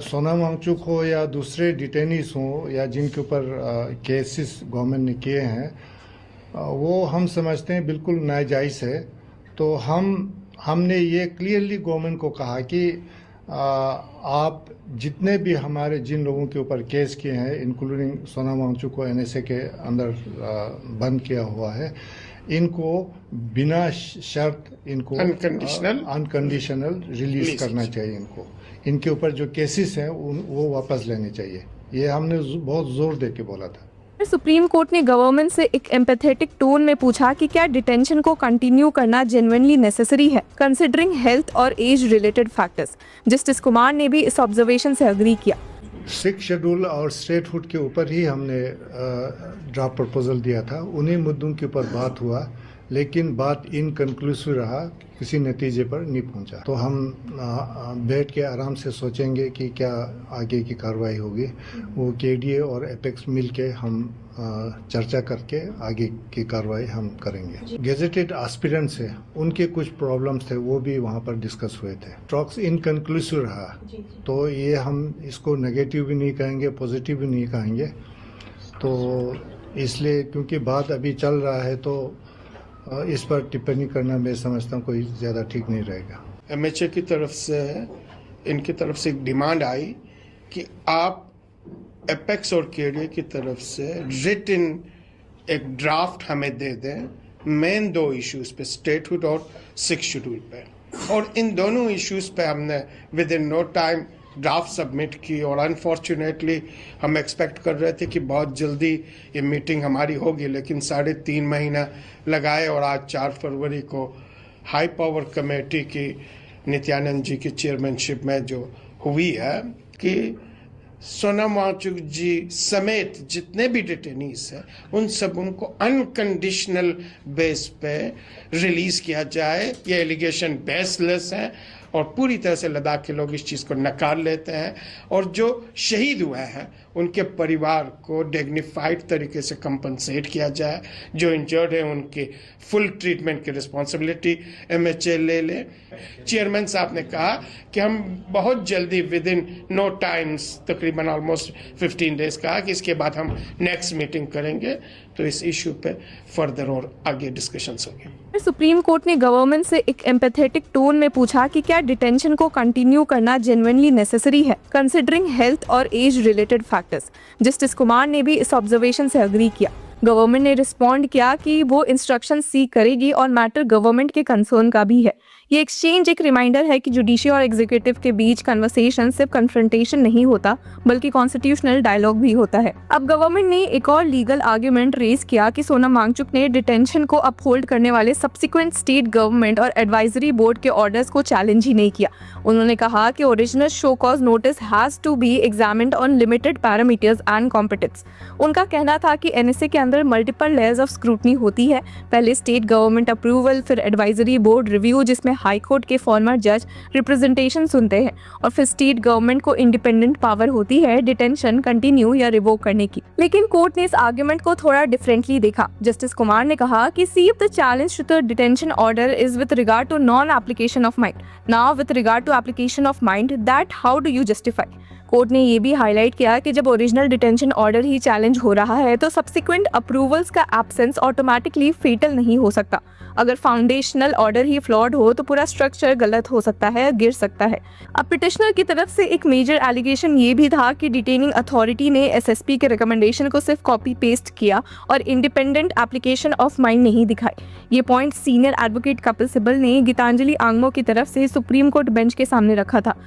सोनम वांगचुक हो या दूसरे डिटेनीस हों या जिनके ऊपर केसेस गवर्नमेंट ने किए हैं, वो हम समझते हैं बिल्कुल नाजायज़ है। तो हमने ये क्लियरली गवर्नमेंट को कहा कि आप जितने भी हमारे जिन लोगों के ऊपर केस किए हैं, इंक्लूडिंग सोनम वांगचुक को एनएसए के अंदर बंद किया हुआ है, इनको बिना शर्त इनको अनकंडीशनल रिलीज करना चाहिए। इनके ऊपर जो केसेस हैं वो वापस लेने चाहिए। ये हमने बहुत जोर दे के बोला था। सुप्रीम कोर्ट ने गवर्नमेंट से एक एम्पैथेटिक टोन में पूछा कि क्या डिटेंशन को कंटिन्यू करना जेन्युइनली नेसेसरी है, कंसिडरिंग हेल्थ और age related factors. Justice Kumar ने भी इस ऑब्जर्वेशन से अग्री किया। 6 शेड्यूल और स्टेटहुड के ऊपर ही हमने ड्राफ्ट प्रपोजल दिया था। उन्हीं मुद्दों के ऊपर बात हुआ, लेकिन बात इनकन्क्लूसिव रहा, किसी नतीजे पर नहीं पहुंचा। तो हम बैठ के आराम से सोचेंगे कि क्या आगे की कार्रवाई होगी। वो केडीए और एपेक्स मिल के हम चर्चा करके आगे की कार्रवाई हम करेंगे। गेजेटेड एस्पिरेंट्स है, उनके कुछ प्रॉब्लम्स थे, वो भी वहाँ पर डिस्कस हुए थे। टॉक्स इनकन्क्लूसिव रहा, तो ये हम इसको नेगेटिव भी नहीं कहेंगे, पॉजिटिव भी नहीं कहेंगे। तो इसलिए क्योंकि बात अभी चल रहा है, तो इस पर टिप्पणी करना मैं समझता हूँ कोई ज़्यादा ठीक नहीं रहेगा। एमएचए की तरफ से, इनकी तरफ से एक डिमांड आई कि आप एपेक्स और केडीए की तरफ से रिटन एक ड्राफ्ट हमें दे दें मेन 2 इश्यूज पे, स्टेटहुड और 6 शेड्यूल पे। और इन दोनों इश्यूज पे हमने within no time draft submit की। और अनफॉर्चुनेटली हम एक्सपेक्ट कर रहे थे कि बहुत जल्दी ये मीटिंग हमारी होगी, लेकिन 3.5 महीना लगाए। और आज 4 फरवरी को हाई पावर कमेटी की नित्यानंद जी की चेयरमैनशिप में जो हुई है कि सोनम वांगचुक जी समेत जितने भी डिटेनीज हैं उन सब उनको अनकंडीशनल बेस पे रिलीज किया जाए। ये एलिगेशन बेसलेस है और पूरी तरह से लद्दाख के लोग इस चीज़ को नकार लेते हैं। और जो शहीद हुए हैं उनके परिवार को डिग्निफाइड तरीके से कंपनसेट किया जाए। जो इंजर्ड है उनकी फुल ट्रीटमेंट की रिस्पॉन्सिबिलिटी एमएचए ले ले। चेयरमैन साहब ने कहा कि हम बहुत जल्दी विद इन नो टाइम्स, तकरीबन ऑलमोस्ट 15 डेज कहा कि इसके बाद हम नेक्स्ट मीटिंग करेंगे। तो इस इशू पे फर्दर और आगे डिस्कशंस होंगे। सुप्रीम कोर्ट ने गवर्नमेंट से एक एम्पैथेटिक टोन में पूछा कि क्या डिटेंशन को कंटिन्यू करना जेन्युइनली नेसेसरी है, कंसिडरिंग हेल्थ और age related factors. Justice Kumar ने भी इस ऑब्जर्वेशन से अग्री किया। गवर्नमेंट ने रिस्पॉन्ड किया कि वो इंस्ट्रक्शन सीक करेगी और मैटर गवर्नमेंट के कंसर्न का भी है। ये एक्सचेंज एक रिमाइंडर है कि जुडिशियल और एग्जीक्यूटिव के बीच कन्वर्सेशन सिर्फ कन्फ्रंटेशन नहीं होता, बल्कि कॉन्स्टिट्यूशनल डायलॉग भी होता है। अब गवर्नमेंट ने एक और लीगल आर्ग्यूमेंट रेज किया कि सोनम वांगचुक ने डिटेंशन को अपहोल्ड करने वाले सब्सिक्वेंट स्टेट गवर्नमेंट और एडवाइजरी बोर्ड के ऑर्डर्स को चैलेंज ही नहीं किया। उन्होंने कहा कि original show cause notice has to be examined on limited parameters and competence. उनका कहना था कि एनएसए के अंदर मल्टीपल लेयर्स ऑफ स्क्रूटनी होती है। पहले स्टेट गवर्नमेंट अप्रूवल, फिर एडवाइजरी बोर्ड रिव्यू जिसमें हाई कोर्ट के फॉर्मर जज रिप्रेजेंटेशन सुनते हैं, और फिर स्टेट गवर्नमेंट को इंडिपेंडेंट पावर होती है डिटेंशन कंटिन्यू या रिवोक करने की। लेकिन कोर्ट ने इस आर्गुमेंट को थोड़ा डिफरेंटली देखा। जस्टिस कुमार ने कहा कि see if the challenge to the detention order is with regard to non application of mind, now with regard to application of mind, that how do you justify. Court ने ये भी highlight किया कि जब original detention order ही challenge हो रहा है तो सब्सिक्वेंट अप्रूवल्स का एब्सेंस ऑटोमेटिकली फेटल नहीं हो सकता। अगर फाउंडेशनल ऑर्डर ही फ्लॉड हो तो पूरा स्ट्रक्चर गलत हो सकता है, गिर सकता है। अब पिटिशनर की तरफ से एक मेजर एलिगेशन ये भी था कि डिटेनिंग अथॉरिटी ने एसएसपी के रिकमेंडेशन को सिर्फ कॉपी पेस्ट किया और इंडिपेंडेंट एप्लीकेशन ऑफ माइंड नहीं दिखाई। ये point senior advocate Kapil Sibal ने गीतांजलि आंगमो की तरफ से सुप्रीम कोर्ट बेंच के सामने रखा था।